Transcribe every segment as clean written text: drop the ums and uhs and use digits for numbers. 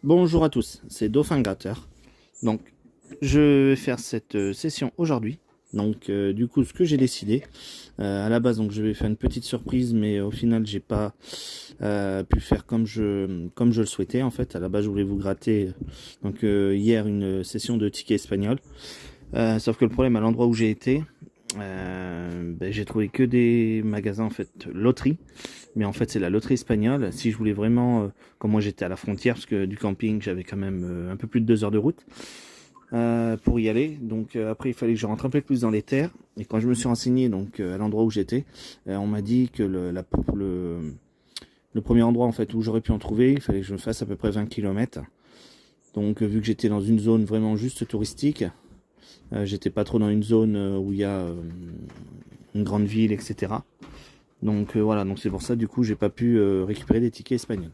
Bonjour à tous, c'est Dauphin Gratteur. Donc, je vais faire cette session aujourd'hui. Donc, du coup, ce que j'ai décidé, à la base, donc je vais faire une petite surprise, mais au final, j'ai pas pu faire comme je le souhaitais. En fait, à la base, je voulais vous gratter donc hier une session de tickets espagnols. Sauf que le problème, à l'endroit où j'ai été, j'ai trouvé que des magasins en fait loterie, mais en fait c'est la loterie espagnole. Si je voulais vraiment, comme moi j'étais à la frontière, parce que du camping j'avais quand même un peu plus de 2 heures de route pour y aller, donc après il fallait que je rentre un peu plus dans les terres, et quand je me suis renseigné donc à l'endroit où j'étais, on m'a dit que le premier endroit en fait où j'aurais pu en trouver, il fallait que je fasse à peu près 20 km. Donc vu que j'étais dans une zone vraiment juste touristique, j'étais pas trop dans une zone où il y a une grande ville, etc. Donc voilà, donc c'est pour ça du coup j'ai pas pu récupérer des tickets espagnols.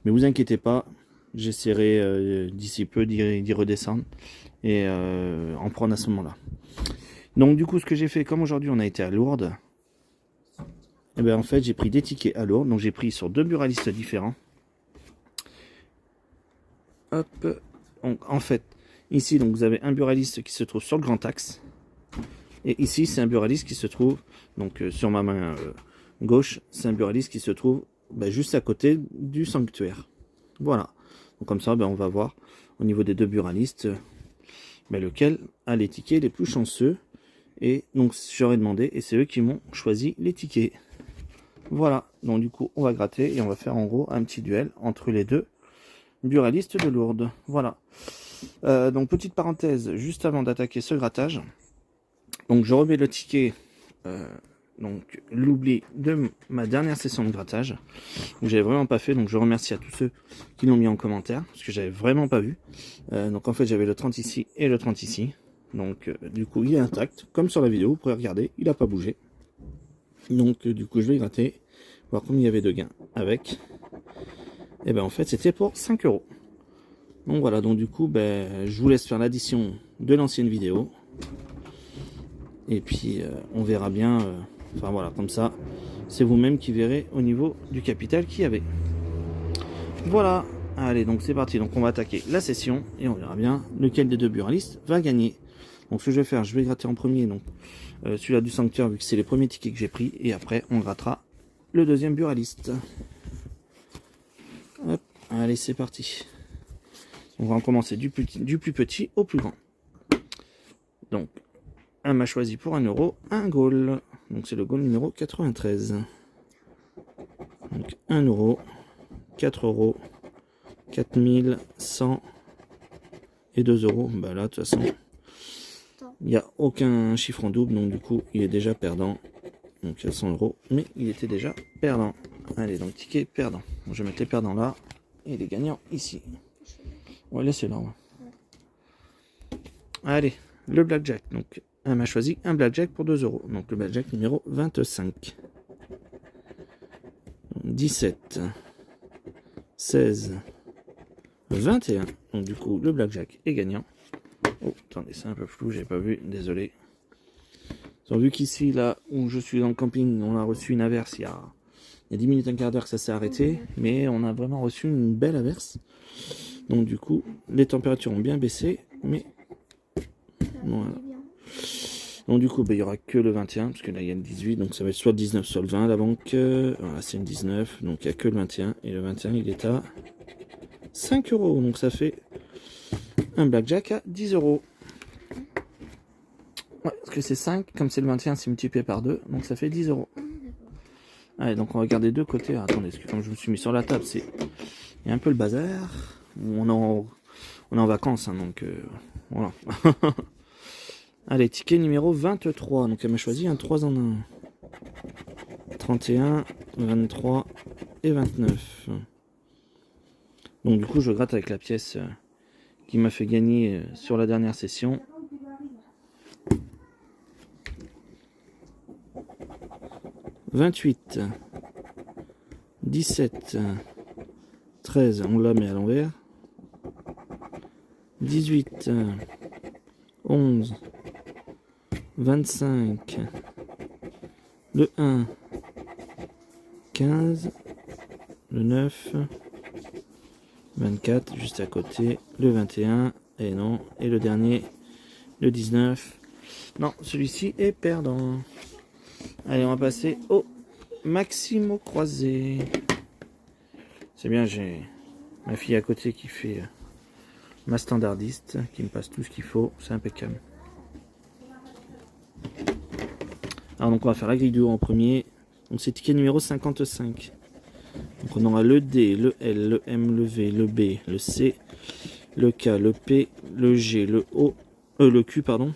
Mais vous inquiétez pas, j'essaierai d'ici peu d'y redescendre et en prendre à ce moment-là. Donc du coup ce que j'ai fait, comme aujourd'hui on a été à Lourdes, et bien en fait j'ai pris des tickets à Lourdes, donc j'ai pris sur 2 buralistes différents. Hop, donc en fait ici donc vous avez un buraliste qui se trouve sur le Grand Axe. Et ici, c'est un buraliste qui se trouve, donc sur ma main gauche, c'est un buraliste qui se trouve juste à côté du sanctuaire. Voilà. Donc comme ça, on va voir au niveau des 2 buralistes lequel a les tickets les plus chanceux. Et donc j'aurais demandé et c'est eux qui m'ont choisi les tickets. Voilà. Donc du coup, on va gratter et on va faire en gros un petit duel entre les 2 buralistes de Lourdes. Voilà. Donc petite parenthèse, juste avant d'attaquer ce grattage. Donc je remets le ticket, donc l'oubli de ma dernière session de grattage, que j'avais vraiment pas fait, donc je remercie à tous ceux qui l'ont mis en commentaire, parce que j'avais vraiment pas vu. Donc en fait j'avais le 30 ici et le 30 ici, donc du coup il est intact, comme sur la vidéo, vous pourrez regarder, il n'a pas bougé. Donc du coup je vais gratter, voir combien il y avait de gains avec, et ben en fait c'était pour 5 €. Donc voilà, donc du coup je vous laisse faire l'addition de l'ancienne vidéo. Et puis on verra bien, enfin voilà, comme ça, c'est vous-même qui verrez au niveau du capital qu'il y avait. Voilà, allez, donc c'est parti, donc on va attaquer la session, et on verra bien lequel des 2 buralistes va gagner. Donc ce que je vais faire, je vais gratter en premier, donc celui-là du sanctuaire, vu que c'est les premiers tickets que j'ai pris, et après on grattera le deuxième buraliste. Hop, allez, c'est parti. On va en commencer du plus petit au plus grand. Donc, un m'a choisi pour 1 €, un goal. Donc c'est le goal numéro 93. Donc 1 €, 4 €, 4100 et 2 €. Bah là, de toute façon, il n'y a aucun chiffre en double, donc du coup, il est déjà perdant. Donc 400 €, mais il était déjà perdant. Allez, donc ticket perdant. Bon, je vais mettre les perdants là et les gagnants ici. On va laisser là. Allez, le blackjack. Donc, elle m'a choisi un blackjack pour 2 €. Donc, le blackjack numéro 25. 17. 16. 21. Donc, du coup, le blackjack est gagnant. Oh, attendez, c'est un peu flou, j'ai pas vu, désolé. Ils ont vu qu'ici, là où je suis dans le camping, on a reçu une averse il y a 10 minutes, un quart d'heure que ça s'est arrêté. Mais on a vraiment reçu une belle averse. Donc, du coup, les températures ont bien baissé. Mais voilà. Donc du coup, il n'y aura que le 21, parce que là il y a le 18, donc ça va être soit le 19, soit le 20 la banque. Voilà, c'est le 19, donc il n'y a que le 21, et le 21 il est à 5 €, donc ça fait un blackjack à 10 €. Ouais, parce que c'est 5, comme c'est le 21, c'est multiplié par 2, donc ça fait 10 €. Allez, donc on va regarder deux côtés. Ah, attendez, parce que comme je me suis mis sur la table, il y a un peu le bazar. On est en vacances, hein, donc voilà. Allez, ticket numéro 23. Donc elle m'a choisi un 3 en 1. 31, 23 et 29. Donc du coup, je gratte avec la pièce qui m'a fait gagner sur la dernière session. « 28, 17, 13, on la met à l'envers. 18, 11, 25, le 1, 15, le 9, 24, juste à côté. Le 21, et non. Et le dernier, le 19. Non, celui-ci est perdant. Allez, on va passer au Maximo croisé. C'est bien, j'ai ma fille à côté qui fait ma standardiste, qui me passe tout ce qu'il faut. C'est impeccable. Alors donc on va faire la grille du haut en premier. Donc c'est ticket numéro 55. Donc on aura le D, le L, le M, le V, le B, le C, le K, le P, le G, le O, le Q pardon,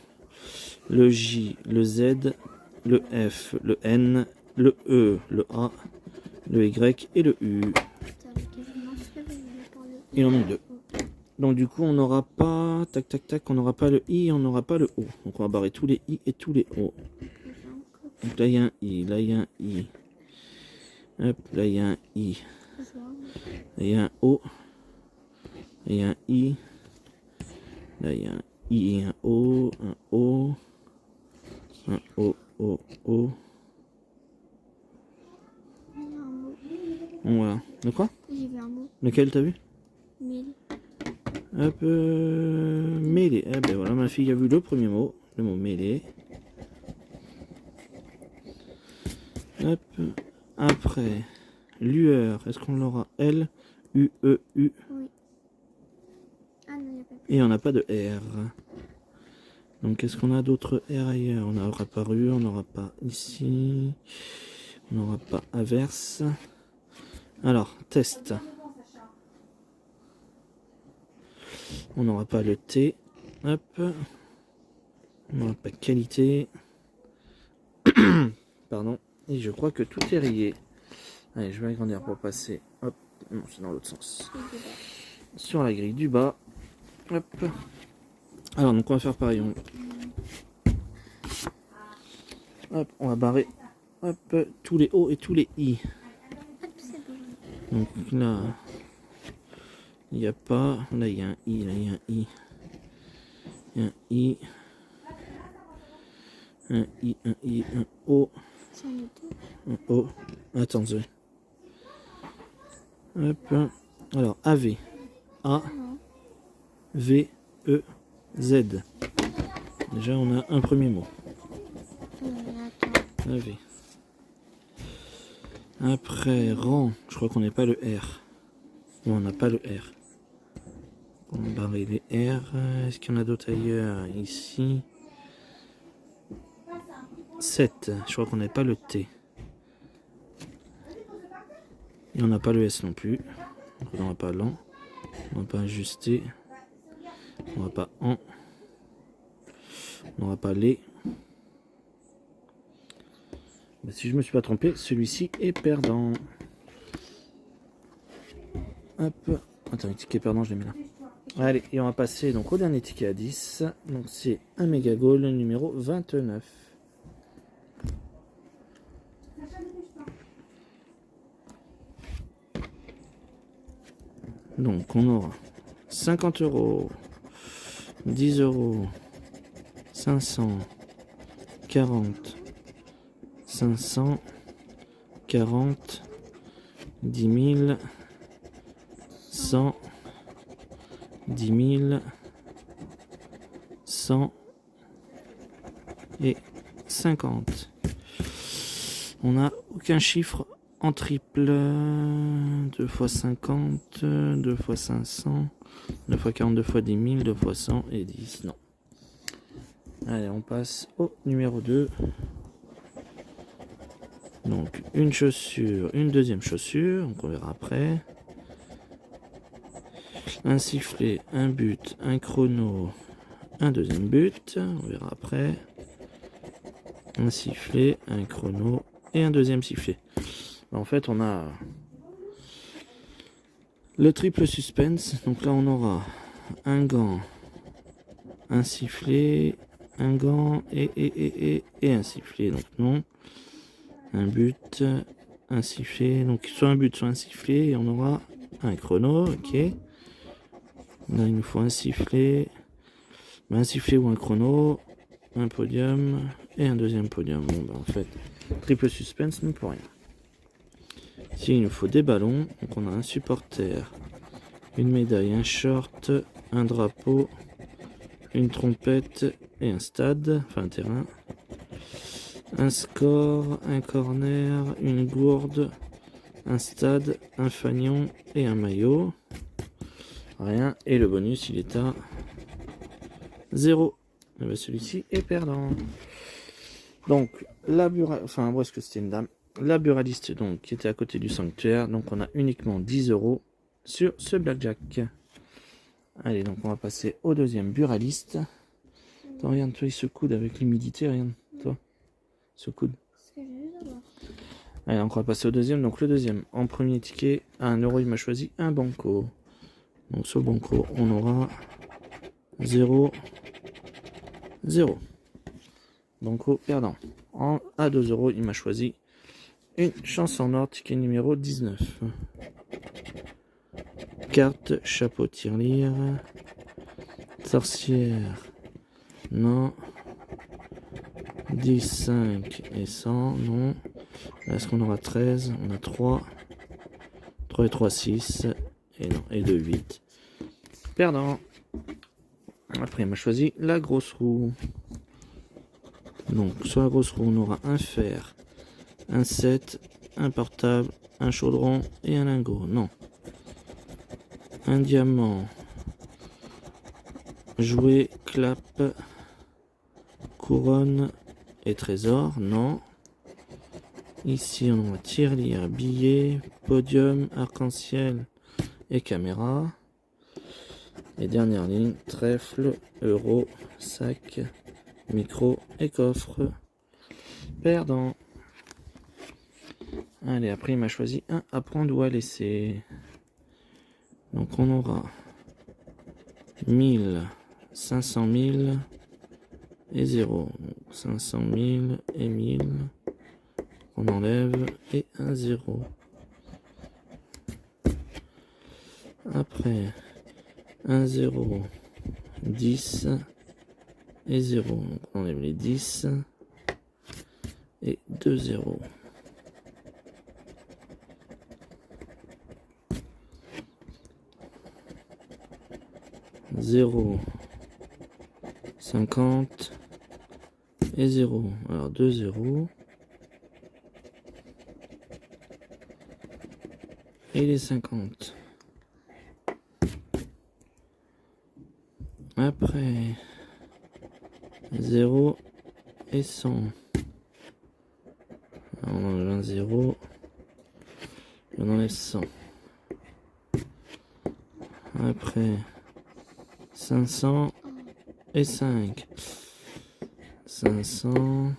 le J, le Z, le F, le N, le E, le A, le Y et le U. Il en manque deux. Donc du coup on n'aura pas, tac tac tac, on n'aura pas le I, on n'aura pas le O. Donc on va barrer tous les I et tous les O. Donc là il y a un I, là il y a un I. Hop, là il y a un I. Là il y a un O. Là il y a un I. Là il y a un I et un O. Un O. Un O, O, O. Voilà. De quoi? J'ai vu un mot. Lequel t'as vu? Mêlé. Hop, mêlé. Eh ben voilà, ma fille a vu le premier mot. Le mot mêlé. Hop. Après, lueur. Est-ce qu'on l'aura? L, U, E, U. Oui. Ah non, il n'y a pas de... Et on n'a pas de R. Donc qu'est-ce qu'on a d'autre R ailleurs? On n'aura pas rue, on n'aura pas ici. On n'aura pas averse. Alors, test. On n'aura pas le T. Hop. On n'aura pas qualité. Pardon. Et je crois que tout est rayé. Allez, je vais agrandir pour passer. Hop. Non, c'est dans l'autre sens. Sur la grille du bas. Hop. Alors, donc on va faire pareil. Hop, on va barrer. Hop, tous les O et tous les I. Donc là, il n'y a pas. Là, il y a un I. Là, il y a un I. Un I. Un I, un I, un O. Un O. Attends, Zoé. Hop. Alors, AV. A. V. E. Z. Déjà, on a un premier mot. AV. Après, rang. Je crois qu'on n'est pas le R. Non, on n'a pas le R. On va barrer les R. Est-ce qu'il y en a d'autres ailleurs? Ici. 7. Je crois qu'on n'a pas le T. Et on n'a pas le S non plus. Donc on n'aura pas l'an. On n'aura pas ajusté. On n'aura pas en. On n'aura pas les. Mais si je me suis pas trompé, celui-ci est perdant. Hop. Attends, le ticket perdant, je l'ai mis là. Allez, et on va passer donc au dernier ticket à 10. Donc c'est un méga goal numéro 29. Donc on aura 50 €, 10 €, 500, 40, 500, 40, 10 000, 100, 10 000, 100 et 50. On n'a aucun chiffre en triple. 2 x 50, 2 x 500, 2 x 40, 2 x 10 000, 2 x 100 et 10. Non. Allez, on passe au numéro 2. Donc, une chaussure, une deuxième chaussure. Donc, on verra après. Un sifflet, un but, un chrono, un deuxième but. On verra après. Un sifflet, un chrono et un deuxième sifflet. En fait, on a le triple suspense. Donc là, on aura un gant, un sifflet, un gant et un sifflet. Donc non. Un but, un sifflet. Donc soit un but, soit un sifflet. Et on aura un chrono. Ok. Là, il nous faut un sifflet. Un sifflet ou un chrono. Un podium et un deuxième podium. Bon, ben, en fait, triple suspense, nous pour rien. Ici, il nous faut des ballons. Donc, on a un supporter une médaille, un short, un drapeau, une trompette et un stade, enfin un terrain, un score, un corner, une gourde, un stade, un fanion et un maillot. Rien. Et le bonus, il est à 0. Et ben, celui-ci est perdant. Donc, enfin, où est-ce que c'était une dame? La buraliste, donc, qui était à côté du sanctuaire. Donc, on a uniquement 10 € sur ce blackjack. Allez, donc, on va passer au deuxième buraliste. Attends, regarde, toi, il se coude avec l'humidité, regarde, toi. Il se coude. Allez, donc, on va passer au deuxième. Donc, le deuxième, en premier ticket, à 1 €, il m'a choisi un banco. Donc, sur le banco, on aura 0, 0. Banco perdant. À 2 €, il m'a choisi une chance en or, ticket numéro 19. Carte, chapeau, tirelire. Sorcière. Non. 10, 5 et 100. Non. Est-ce qu'on aura 13? On a 3. 3 et 3, 6. Et non. Et 2, 8. Perdant. Après, il m'a choisi la grosse roue. Donc, sur la grosse roue, on aura un fer, un 7, un portable, un chaudron et un lingot. Non. Un diamant. Jouet, clap, couronne et trésor. Non. Ici, on a tirelire, billet, podium, arc-en-ciel et caméra. Et dernière ligne, trèfle, euro, sac, micro et coffre. Perdant. Allez, après il m'a choisi un à prendre ou à laisser. Donc on aura 1000, 500 000 et 0. Donc 500 000 et 1000. On enlève et un 0. Après 1 0, 10 et 0. Donc on enlève les 10 et 2 0. Zéro, 50 et 0. Alors 2 0 et les 50. Après 0 et 100. Alors on enlève un 0 et on enlève 100. Après 500 et 5. 500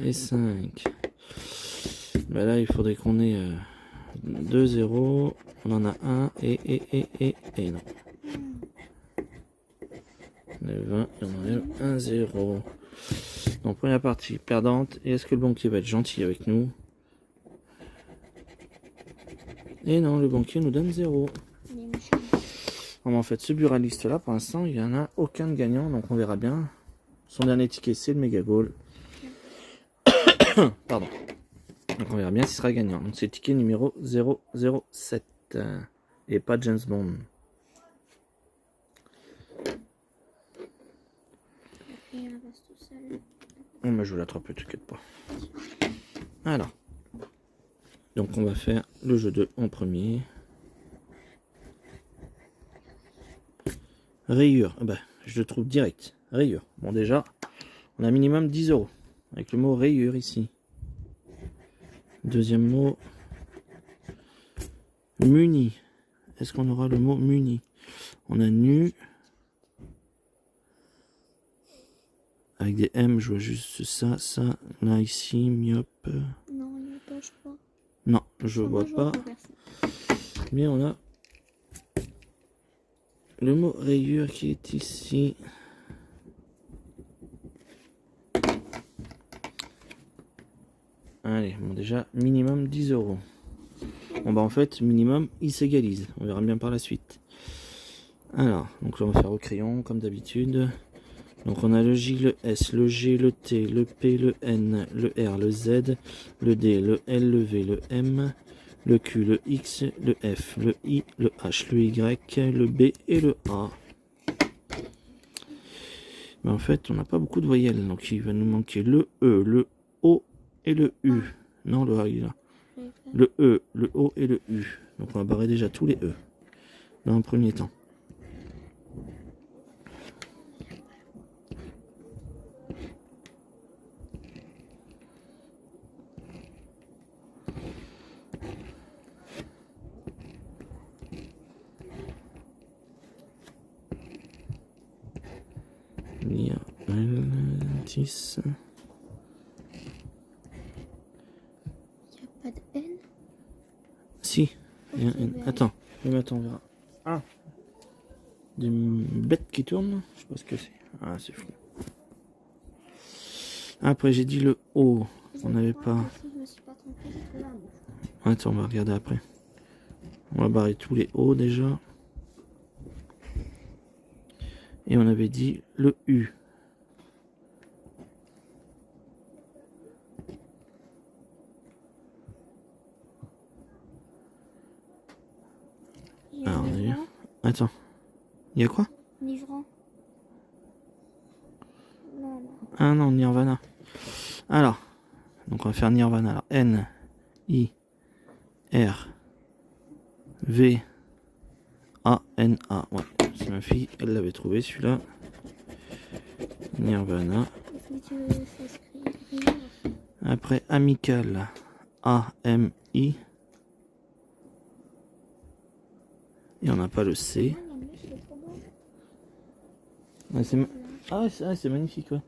et 5. Ben là, il faudrait qu'on ait 2 0. On en a un et non. On enlève 20 et on enlève un 0. Donc, première partie perdante. Et est-ce que le banquier va être gentil avec nous? Et non, le banquier nous donne 0. Bon, en fait, ce buraliste là, pour l'instant, il n'y en a aucun de gagnant, donc on verra bien. Son dernier ticket, c'est le méga goal. Pardon. Donc on verra bien s'il sera gagnant. Donc c'est le ticket numéro 007. Et pas James Bond. On me joue la 3 t'inquiète pas. Alors. Donc on va faire le jeu 2 en premier. Rayure, bah, je le trouve direct. Rayure. Bon, déjà, on a minimum 10 € avec le mot rayure ici. Deuxième mot, muni. Est-ce qu'on aura le mot muni? On a nu. Avec des M, je vois juste ça, ça. Là, ici, myope. Non, il n'y a pas, je crois. Non, je vois pas. Mais on a le mot rayure qui est ici. Allez, bon déjà, minimum 10 €. Bon bah en fait, minimum, il s'égalise. On verra bien par la suite. Alors, donc là on va faire au crayon, comme d'habitude. Donc on a le J, le S, le G, le T, le P, le N, le R, le Z, le D, le L, le V, le M, le Q, le X, le F, le I, le H, le Y, le B et le A. Mais en fait, on n'a pas beaucoup de voyelles, donc il va nous manquer le E, le O et le U. Non, le A, il est là. Le E, le O et le U. Donc on va barrer déjà tous les E dans un premier temps. Lire L 10. Il n'y a pas de N. Si. Il y a un Ok, N. ben, Attends, on verra. Ah, des bêtes qui tournent. Je sais pas ce que c'est. Ah, c'est fou. Après, j'ai dit le O. je On n'avait crois pas. que si je me suis pas trompée, j'ai trouvé un mot. Attends, on va regarder après. On va barrer tous les O déjà. Et on avait dit le U. Il y a Alors, on a vu. Nirvan. Attends. Il y a quoi? Nirvan. Non, non. Ah non, Nirvana. Alors, donc on va faire Nirvana. Alors, N, I, R, V, A, N, A. Ouais, c'est ma fille, elle l'avait trouvé celui-là. Nirvana. Si tu veux, ça s'écrit. Après, Amical, A, M, I. Et on n'a pas le C. Ah, la mèche, c'est trop beau. Ah, c'est magnifique, ouais.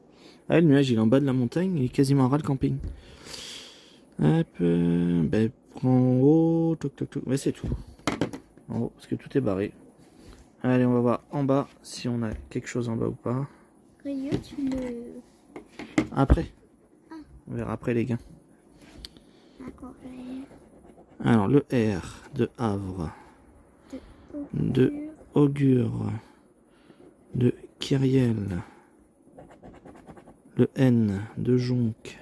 Ah, le nuage, il est en bas de la montagne, il est quasiment ras le camping. Hop, ben, prends en haut, toc toc toc, mais c'est tout. En haut, parce que tout est barré. Allez, on va voir en bas si on a quelque chose en bas ou pas. Rayeux, tu le. Après. Ah. On verra après les gains. D'accord, rayeux. Alors, le R de Havre, de Augure, de Kyriel, le N de Jonc,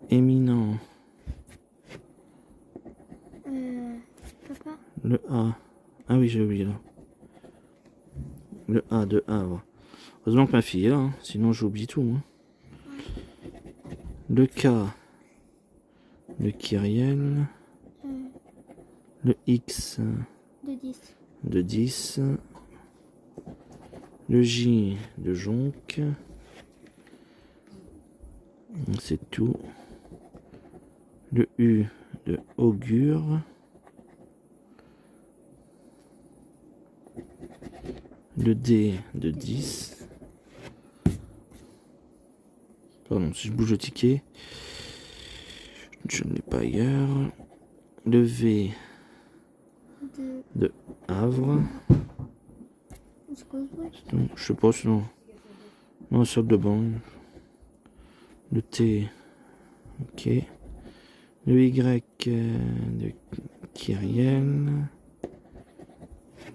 éminent, Papa. le A. Ah oui, j'ai oublié là. Le A de Havre. Heureusement que ma fille est là, hein, sinon j'oublie tout. Hein. Le K de Kyriel, le X De 10. de 10, le J de Jonc, c'est tout. Le U de Augure, le D de 10. Pardon, si je bouge le ticket, je ne l'ai pas ailleurs. Le V de Havre. C'est quoi ce bruit? Non, je sais pas, sinon. Non, salle de bain. Le T. Ok. Le Y de Kyriel.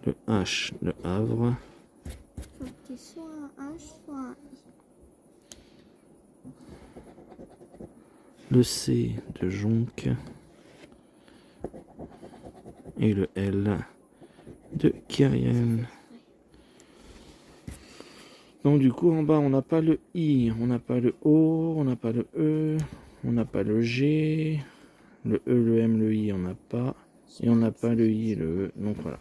Le H de Havre. Faut que tu sois un H, soit un I. Le C de Jonc. Et le L de Kyriel. Donc du coup en bas on n'a pas le I, on n'a pas le O, on n'a pas le E, on n'a pas le G, le E, le M, le I on n'a pas, et on n'a pas le I et le E, donc voilà.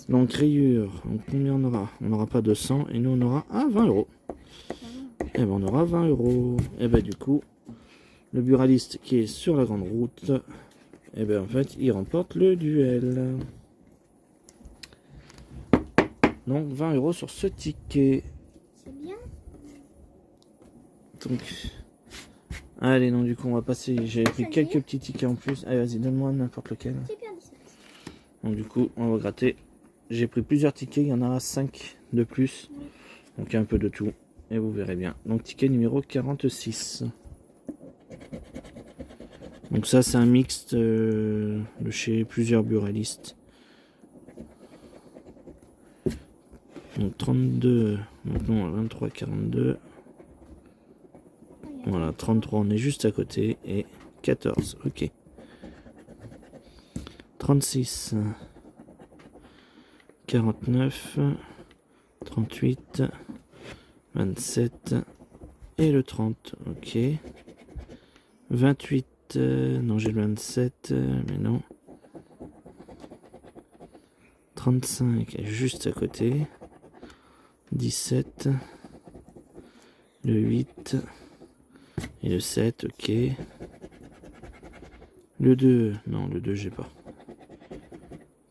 Donc rayure, donc combien on aura? On n'aura pas 200 et nous on aura 20 €. Et ben on aura 20 €. Et ben du coup, le buraliste qui est sur la grande route, et ben en fait il remporte le duel. Donc 20 € sur ce ticket. C'est bien. Donc, allez, non, du coup, on va passer. J'ai pris Ça y quelques est. petits tickets en plus. Allez, vas-y, donne-moi n'importe lequel. C'est bien 19. Donc, du coup, on va gratter. J'ai pris plusieurs tickets. Il y en aura 5 de plus. Oui. Donc, un peu de tout. Et vous verrez bien. Donc, ticket numéro 46. Donc, ça, c'est un mixte de chez plusieurs buralistes. Donc, 32. Donc, non, 23, 42. Voilà, 33, on est juste à côté. Et 14, ok. 36, 49, 38, 27 et le 30. Ok. 28, non j'ai le 27, mais non. 35 est juste à côté. 17, le 8 et le 7, ok. Le 2, non, le 2 j'ai pas.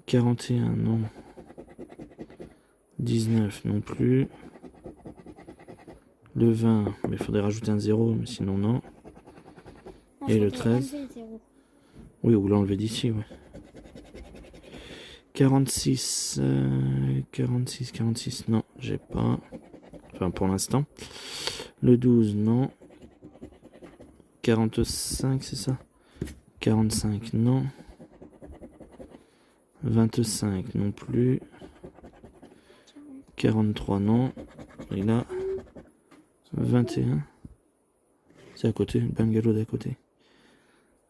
41, non. 19 non plus. Le 20, mais il faudrait rajouter un 0, mais sinon non. Non, Et le faudrait 13. enlever le zéro. Oui, ou l'enlever d'ici, ouais. 46, 46, non, j'ai pas. Enfin, pour l'instant. Le 12, non. 45, c'est ça? 45, non. 25, non plus. 43, non. Et là, 21. C'est à côté, le bungalow d'à côté.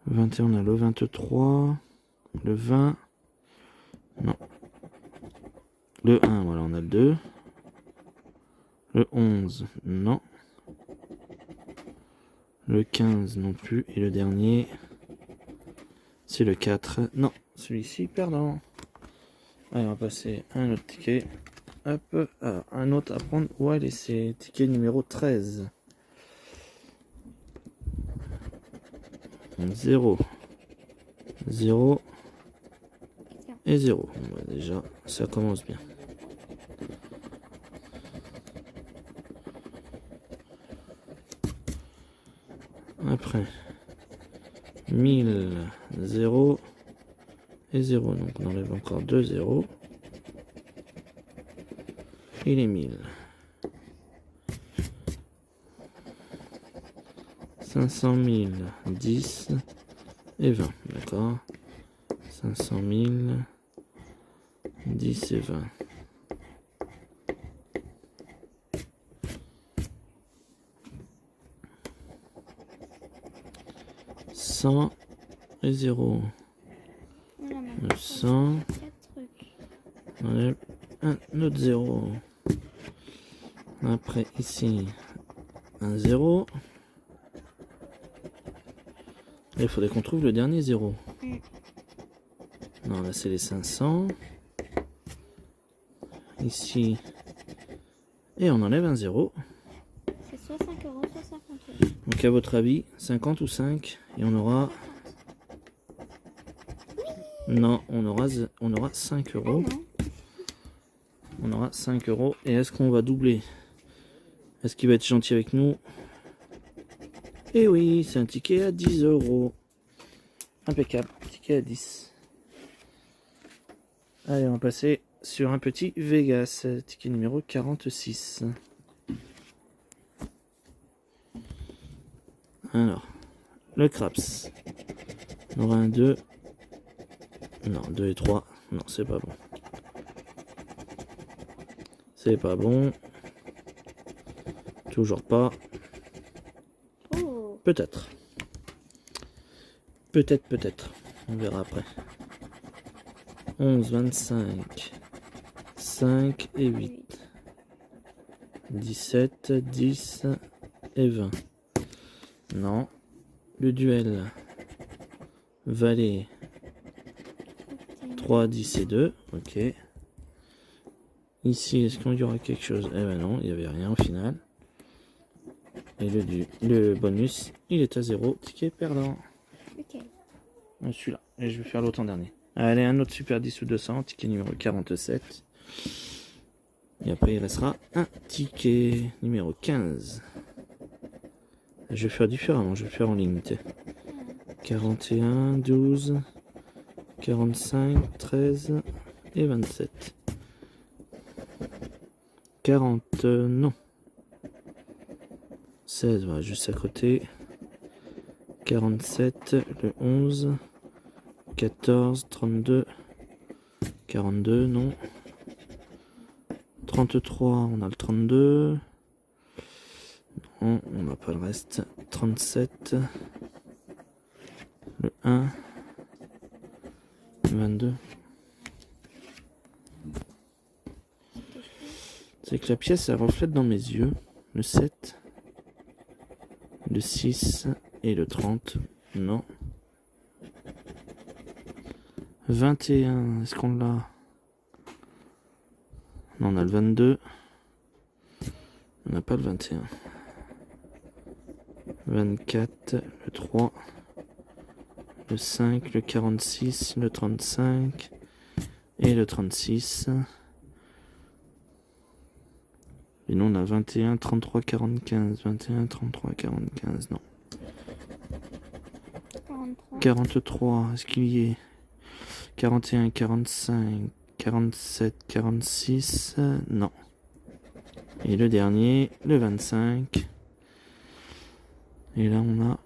21, on a le 23. Le 20. Non. Le 1, voilà, on a le 2. Le 11, non. Le 15 non plus. Et le dernier, c'est le 4. Non, celui-ci, perdant. Allez, on va passer à un autre ticket. Hop, alors, un autre à prendre ou à laisser. Ticket numéro 13. 0, 0 et 0. Bon, bah, déjà, ça commence bien. Après, 1000, 0 et 0. Donc on enlève encore 2 0. Et les 1000. 500 000, 10 et 20. D'accord. 500 000, 10 et 20. 100 et 0. Voilà, 900. 4 trucs. On enlève un autre 0. Après ici, un 0. Il faudrait qu'on trouve le dernier 0. Non, là c'est les 500. Ici. Et on enlève un 0. C'est soit 5 euros, soit 50 euros. Donc à votre avis, 50 ou 5. Et on aura... Non, on aura 5 euros. Ah non. On aura 5 euros. Et est-ce qu'on va doubler? Est-ce qu'il va être gentil avec nous? Eh oui, c'est un ticket à 10 euros. Impeccable, ticket à 10. Allez, on va passer sur un petit Vegas, ticket numéro 46. Alors, le craps. On aura un 2. Non, 2 et 3. Non, c'est pas bon. C'est pas bon. Toujours pas. Oh. Peut-être. Peut-être. On verra après. 11, 25, 5 et 8. 17, 10 et 20. Non. Le duel. Valet. 3, 10 et 2. Ok. Ici, est-ce qu'il y aura quelque chose? Eh ben non, il n'y avait rien au final. Et le bonus, il est à 0. Ticket perdant. Lequel? Celui-là. Et je vais faire l'autre en dernier. Allez, un autre super 10 ou 200. Ticket numéro 47. Et après, il restera un ticket numéro 15. Je vais faire différemment. Je vais faire en limité. 41, 12, 45, 13 et 27. 40, non. 16, voilà, juste à côté. 47, le 11, 14, 32, 42, non. 33, on a le 32. Non, on n'a pas le reste. 37, le 1, 22. C'est que la pièce, elle reflète dans mes yeux. Le 7, le 6 et le 30. Non. 21, est-ce qu'on l'a? Non, on a le 22. On n'a pas le 21. 24, le 3, le 5, le 46, le 35 et le 36. Et nous on a 21, 33, 45. 21, 33, 45, non. 43. 43, est-ce qu'il y est? 41, 45, 47, 46, non. Et le dernier, le 25. Et là on a,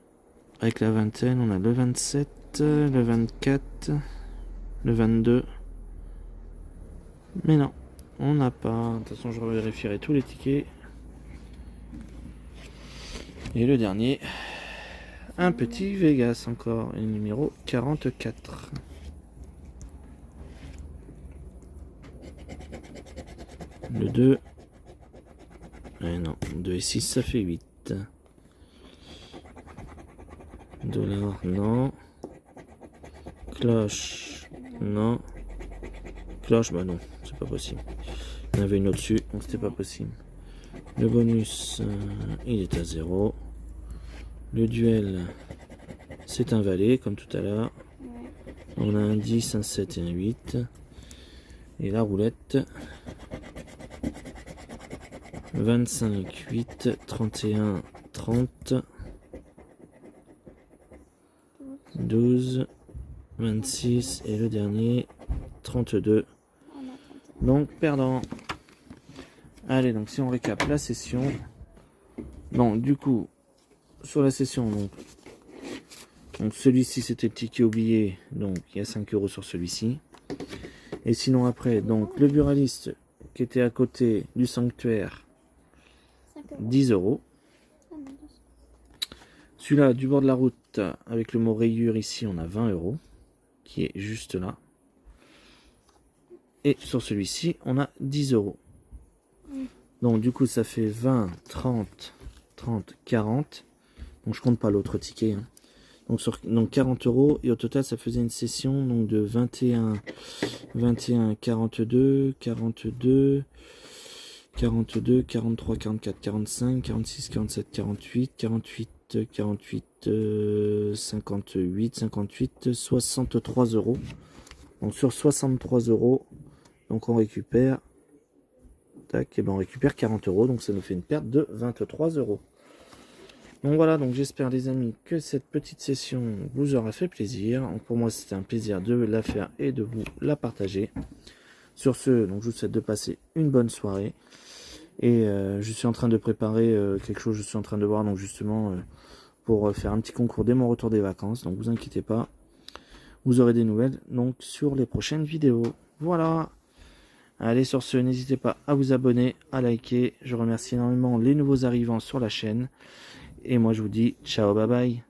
avec la vingtaine, on a le 27, le 24, le 22. Mais non, on n'a pas. De toute façon, je vérifierai tous les tickets. Et le dernier, un petit Vegas encore, et le numéro 44. Le 2. Eh non, 2 et 6, ça fait 8. Dollar, non. Cloche, non. Cloche, bah non, c'est pas possible. Il y en avait une au-dessus, donc c'était pas possible. Le bonus, il est à 0. Le duel, c'est un valet, comme tout à l'heure. On a un 10, un 7 et un 8. Et la roulette, 25, 8, 31, 30. 12, 26 et le dernier 32. Donc perdant. Allez, donc si on récap la session. Donc du coup, sur la session, donc celui-ci c'était le ticket oublié, donc il y a 5 € sur celui-ci. Et sinon après, donc le buraliste qui était à côté du sanctuaire, 10 €. Celui-là, du bord de la route, avec le mot rayure ici, on a 20 €, qui est juste là. Et sur celui-ci, on a 10 €. Donc du coup, ça fait 20, 30, 30, 40. Donc je compte pas l'autre ticket. Hein. Donc 40 €. Et au total, ça faisait une session donc, de 21, 21, 42, 42, 42, 43, 44, 45, 46, 47, 48, 48. 48, 58, 58, 63 €. Donc sur 63 €, donc on récupère, tac, et ben on récupère 40 €. Donc ça nous fait une perte de 23 €. Donc voilà, donc j'espère les amis que cette petite session vous aura fait plaisir. Donc pour moi c'était un plaisir de la faire et de vous la partager. Sur ce, donc je vous souhaite de passer une bonne soirée. Et je suis en train de préparer quelque chose, je suis en train de voir donc justement pour faire un petit concours dès mon retour des vacances. Donc vous inquiétez pas, vous aurez des nouvelles donc sur les prochaines vidéos. Voilà. Allez, sur ce, n'hésitez pas à vous abonner, à liker. Je remercie énormément les nouveaux arrivants sur la chaîne. Et moi je vous dis ciao, bye bye.